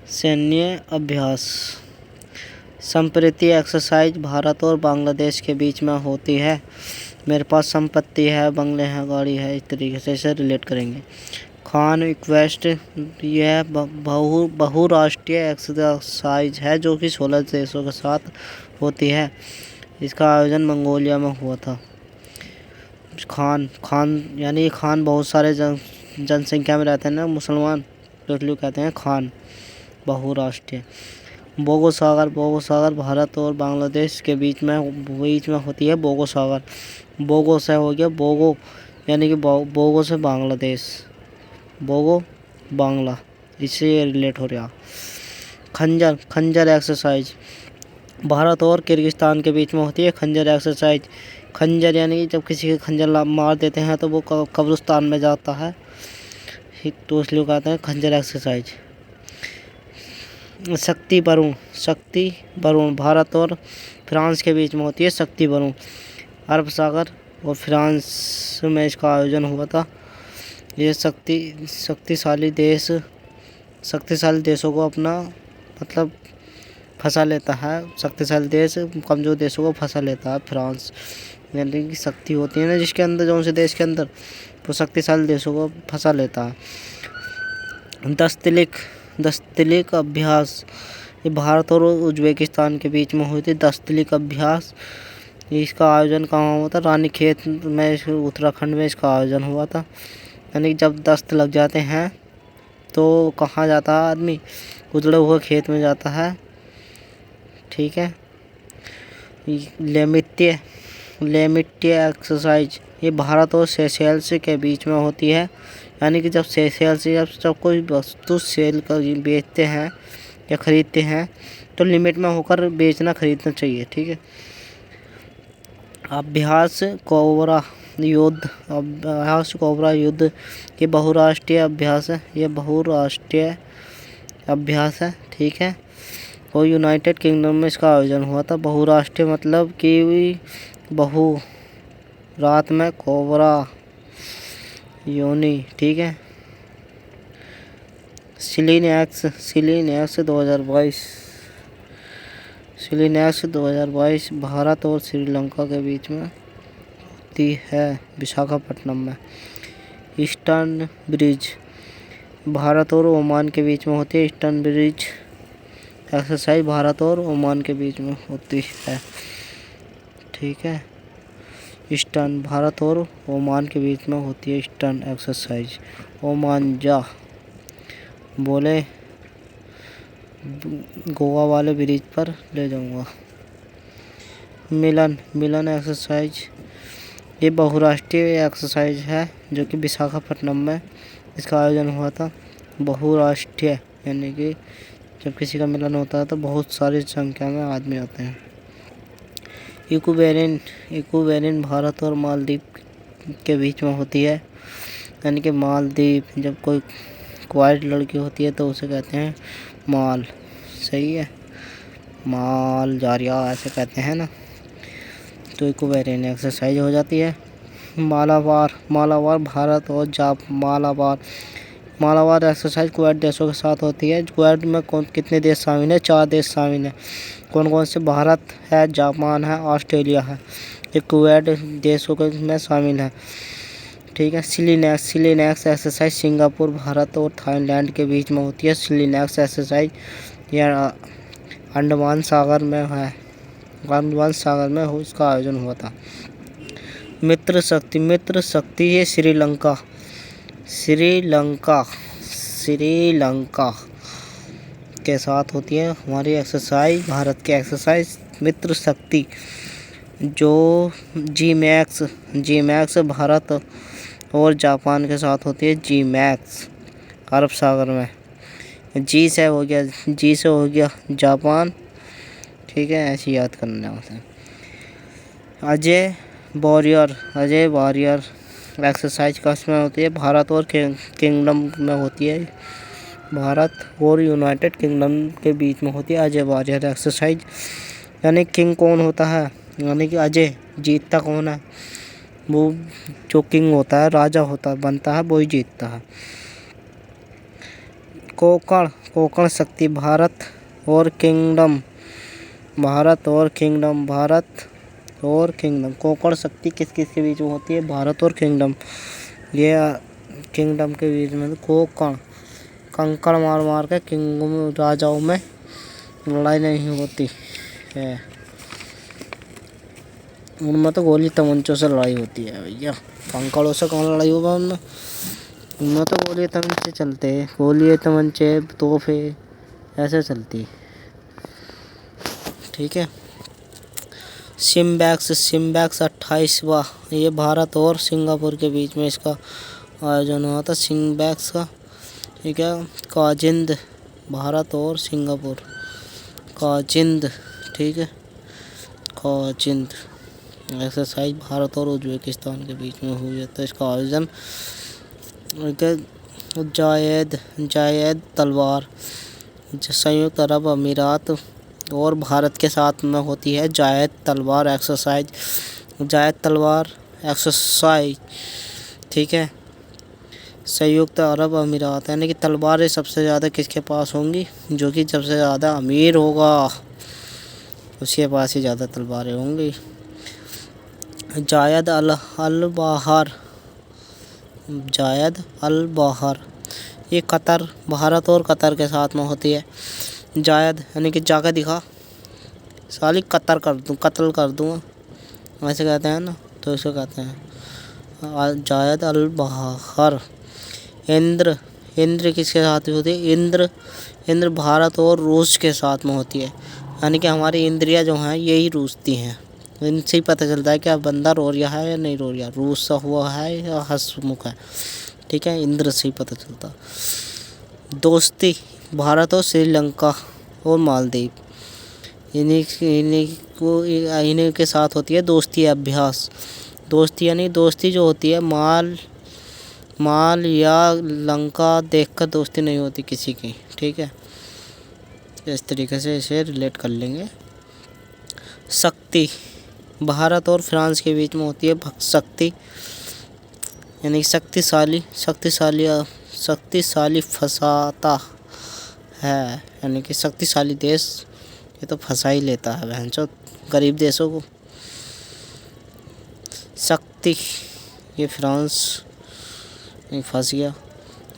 सैन्य अभ्यास। संप्रति एक्सरसाइज भारत और बांग्लादेश के बीच में होती है। मेरे पास संपत्ति है, बंगले हैं, गाड़ी है, इस तरीके से इसे रिलेट करेंगे। खान इक्वेस्ट, यह बहुराष्ट्रीय एक्सरसाइज है जो कि 16 देशों के साथ होती है। इसका आयोजन मंगोलिया में हुआ था। खान यानी खान बहुत सारे जनसंख्या में रहते हैं ना मुसलमान, तो इसलिए कहते हैं खान, बहुराष्ट्रीय। बोगो सागर भारत और बांग्लादेश के बीच में होती है। बोगो सागर, बोगो से हो गया बोगो, यानी कि बोगो से बांग्लादेश, बोगो बांग्ला, इससे रिलेट हो रहा। खंजर एक्सरसाइज भारत और किर्गिस्तान के बीच में होती है। खंजर एक्सरसाइज, खंजर यानी कि जब किसी के खंजर मार देते हैं तो वो कब्रिस्तान में जाता है, तो इसलिए कहते हैं खंजर एक्सरसाइज। शक्ति बरूण भारत और फ्रांस के बीच में होती है। शक्ति बरूण अरब सागर और फ्रांस में इसका आयोजन हुआ था। ये शक्तिशाली देशों को अपना मतलब फंसा लेता है। शक्तिशाली देश कमज़ोर देशों को फंसा लेता है। फ्रांस यानी कि शक्ति होती है ना जिसके अंदर, जो उनसे देश के अंदर, तो शक्तिशाली देशों को फंसा लेता है। दस्तलिक अभ्यास, ये भारत और उज्बेकिस्तान के बीच में हुई थी। दस्तलिक अभ्यास, इसका आयोजन कहाँ हुआ था? रानीखेत में, उत्तराखंड में इसका आयोजन हुआ था। यानी जब दस्त लग जाते हैं तो कहाँ जाता है आदमी? उजड़े हुए खेत में जाता है। ठीक है। लेमिट्य एक्सरसाइज, ये भारत और सेशेल्स के बीच में होती है। यानी कि जब सेशेल्स जब कोई वस्तु सेल कर बेचते हैं या ख़रीदते हैं तो लिमिट में होकर बेचना खरीदना चाहिए। ठीक है। अभ्यास कोबरा युद्ध, ये बहुराष्ट्रीय अभ्यास है। ठीक है। और यूनाइटेड किंगडम में इसका आयोजन हुआ था। बहुराष्ट्रीय मतलब कि रात में कोबरा योनि। ठीक है। सिलीनेक्स 2022 भारत और श्रीलंका के बीच में होती है, विशाखापट्टनम में। ईस्टर्न ब्रिज भारत और ओमान के बीच में होती है। ईस्टर्न ब्रिज एक्सरसाइज भारत और ओमान के बीच में होती है। ठीक है। ईस्टर्न भारत और ओमान के बीच में होती है ईस्टर्न एक्सरसाइज। ओमान जा बोले गोवा वाले ब्रिज पर ले जाऊंगा। मिलन एक्सरसाइज, ये बहुराष्ट्रीय एक्सरसाइज है जो कि विशाखापट्टनम में इसका आयोजन हुआ था। बहुराष्ट्रीय यानी कि जब किसी का मिलन होता है तो बहुत सारी संख्या में आदमी आते हैं। इक्वेरियन भारत और मालदीव के बीच में होती है। यानी कि मालदीव, जब कोई क्वाइट लड़की होती है तो उसे कहते हैं माल। सही है, माल जारिया ऐसे कहते हैं ना। तो इक्वेरियन एक्सरसाइज हो जाती है। मालाबार भारत और मालाबार एक्सरसाइज क्वाड देशों के साथ होती है। क्वाड में कितने देश शामिल हैं? 4 देश शामिल हैं। कौन कौन से? भारत है, जापान है, ऑस्ट्रेलिया है। ये क्वाड देशों के में शामिल है। ठीक है। सिलीनेक्स एक्सरसाइज सिंगापुर, भारत और थाईलैंड के बीच में होती है। सिलीनेक्स एक्सरसाइज यह अंडमान सागर में है। अंडमान सागर में इसका आयोजन हुआ था। मित्र शक्ति ये श्रीलंका के साथ होती है हमारी एक्सरसाइज, भारत की एक्सरसाइज मित्र शक्ति। जो जी मैक्स भारत और जापान के साथ होती है। जी मैक्स अरब सागर में। जी से हो गया जापान। ठीक है, ऐसे याद करना है। अजय वॉरियर एक्सरसाइज कहाँ में होती है? भारत और किंगडम में होती है। भारत और यूनाइटेड किंगडम के बीच में होती है अजय वॉरियर एक्सरसाइज। यानी किंग कौन होता है? यानी कि अजय, जीतता कौन है? वो जो किंग होता है, राजा होता है, बनता है, वही जीतता है। कोंकण शक्ति भारत और किंगडम, भारत और किंगडम, भारत और किंगडम। कोंकण शक्ति किस किस के बीच में होती है? भारत और किंगडम। ये किंगडम के बीच में कोंकण, कंकड़ मार मार के किंगडम राजाओं में लड़ाई नहीं होती है, उनमें तो गोली तमंचों से लड़ाई होती है भैया। कंकड़ों से कौन लड़ाई होगा उनमें? उनमें तो गोली तमंचे चलते हैं, गोली तमंचे तोहफे ऐसे चलती। ठीक है। सिम्बैक्स 28वां, ये भारत और सिंगापुर के बीच में इसका आयोजन हुआ था, सिम्बैक्स का। ठीक है। काजिंद, भारत और सिंगापुर, काजिंद। ठीक है, काजिंद एक्सरसाइज भारत और उज्बेकिस्तान के बीच में हुई है, तो इसका आयोजन। जायद तलवार, संयुक्त अरब अमीरात और भारत के साथ में होती है जायद तलवार एक्सरसाइज, जायद तलवार एक्सरसाइज। ठीक है। संयुक्त अरब अमीरात, यानी कि तलवारें सबसे ज़्यादा किसके पास होंगी? जो कि सबसे ज़्यादा अमीर होगा उसके पास ही ज़्यादा तलवारें होंगी। जायद अल बहार, जायद अल बहार, ये कतर, भारत और कतर के साथ में होती है। जायद यानी कि जाकर दिखा, साली कतर कर दूँ, कत्ल कर दूँगा, ऐसे कहते हैं ना, तो इसे कहते हैं जायद अल बहार। इंद्र, इंद्र किसके साथ होती है? इंद्र भारत और रूस के साथ में होती है, यानी कि हमारी इंद्रियां जो हैं यही रूसती हैं, इनसे ही पता चलता है कि अब बंदा रो रहा है या नहीं रो रहा, रूसा हुआ है या हंसमुख है। ठीक है, इंद्र से ही पता चलता। दोस्ती, भारत और श्रीलंका और मालदीव, इन्हीं के साथ होती है दोस्ती अभ्यास। दोस्ती यानी दोस्ती जो होती है माल या लंका देखकर दोस्ती नहीं होती किसी की। ठीक है, इस तरीके से इसे रिलेट कर लेंगे। शक्ति, भारत और फ्रांस के बीच में होती है शक्ति, यानी शक्तिशाली फंसाता है, यानी कि शक्तिशाली देश ये तो फंसा ही लेता है बहनचोद गरीब देशों को। शक्ति, ये फ्रांस फंस गया।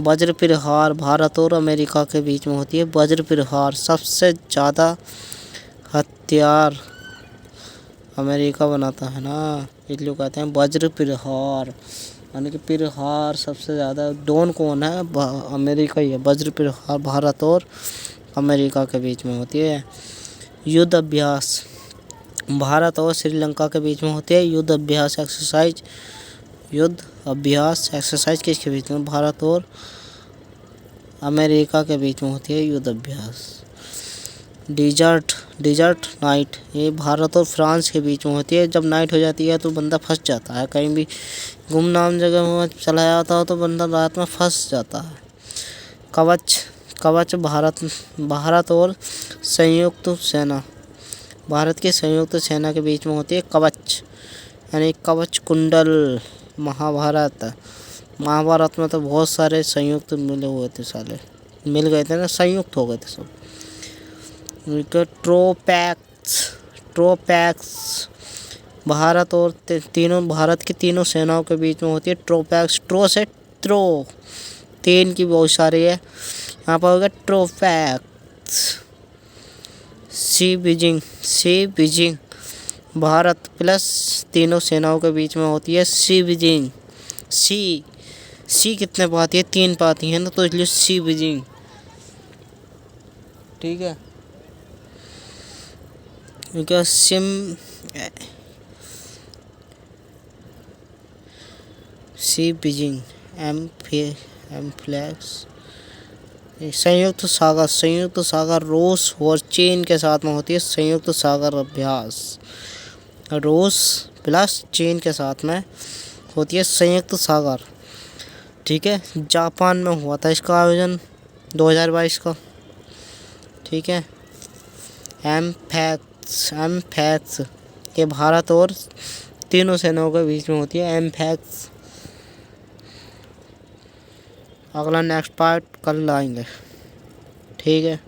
वज्र प्रहार, भारत और अमेरिका के बीच में होती है वज्र प्रहार, सबसे ज़्यादा हथियार अमेरिका बनाता है ना, इसलिए कहते हैं वज्र प्रहार, यानी कि प्रहार सबसे ज़्यादा। डोन कौन है? अमेरिका ही है। वज्र प्रहार भारत और अमेरिका के बीच में होती है। युद्ध अभ्यास, भारत और श्रीलंका के बीच में होती है युद्ध अभ्यास एक्सरसाइज। युद्ध अभ्यास एक्सरसाइज किसके बीच में? भारत और अमेरिका के बीच में होती है युद्ध अभ्यास। डिजर्ट नाइट, ये भारत और फ्रांस के बीच में होती है। जब नाइट हो जाती है तो बंदा फंस जाता है, कहीं भी गुमनाम जगह में चला जाता हो तो बंदा रात में फंस जाता है। कवच भारत और संयुक्त सेना, भारत की संयुक्त सेना के बीच में होती है कवच, यानी कवच कुंडल। महाभारत में तो बहुत सारे संयुक्त मिले हुए थे, साले मिल गए थे ना, संयुक्त हो गए थे सब। ट्रोपैक्स भारत और भारत की तीनों सेनाओं के बीच में होती है ट्रोपैक्स। ट्रो से त्रो, तीन की बहुत सारी है, यहाँ पर होगा ट्रोपैक्स। सी बीजिंग भारत प्लस तीनों सेनाओं के बीच में होती है सी बीजिंग। सी कितने पाती है? 3 पाती है ना, तो इसलिए सी बीजिंग। ठीक है, क्या सी बीजिंग एम फ्लैक्स। संयुक्त सागर रूस और चीन के साथ में होती है संयुक्त सागर अभ्यास। रूस प्लस चीन के साथ में होती है संयुक्त सागर। ठीक है, जापान में हुआ था इसका आयोजन 2022 का। ठीक है, एमफैक्स ये भारत और तीनों सेनाओं के बीच में होती है एमफैक्स। अगला नेक्स्ट पार्ट कल लाएंगे। ठीक है।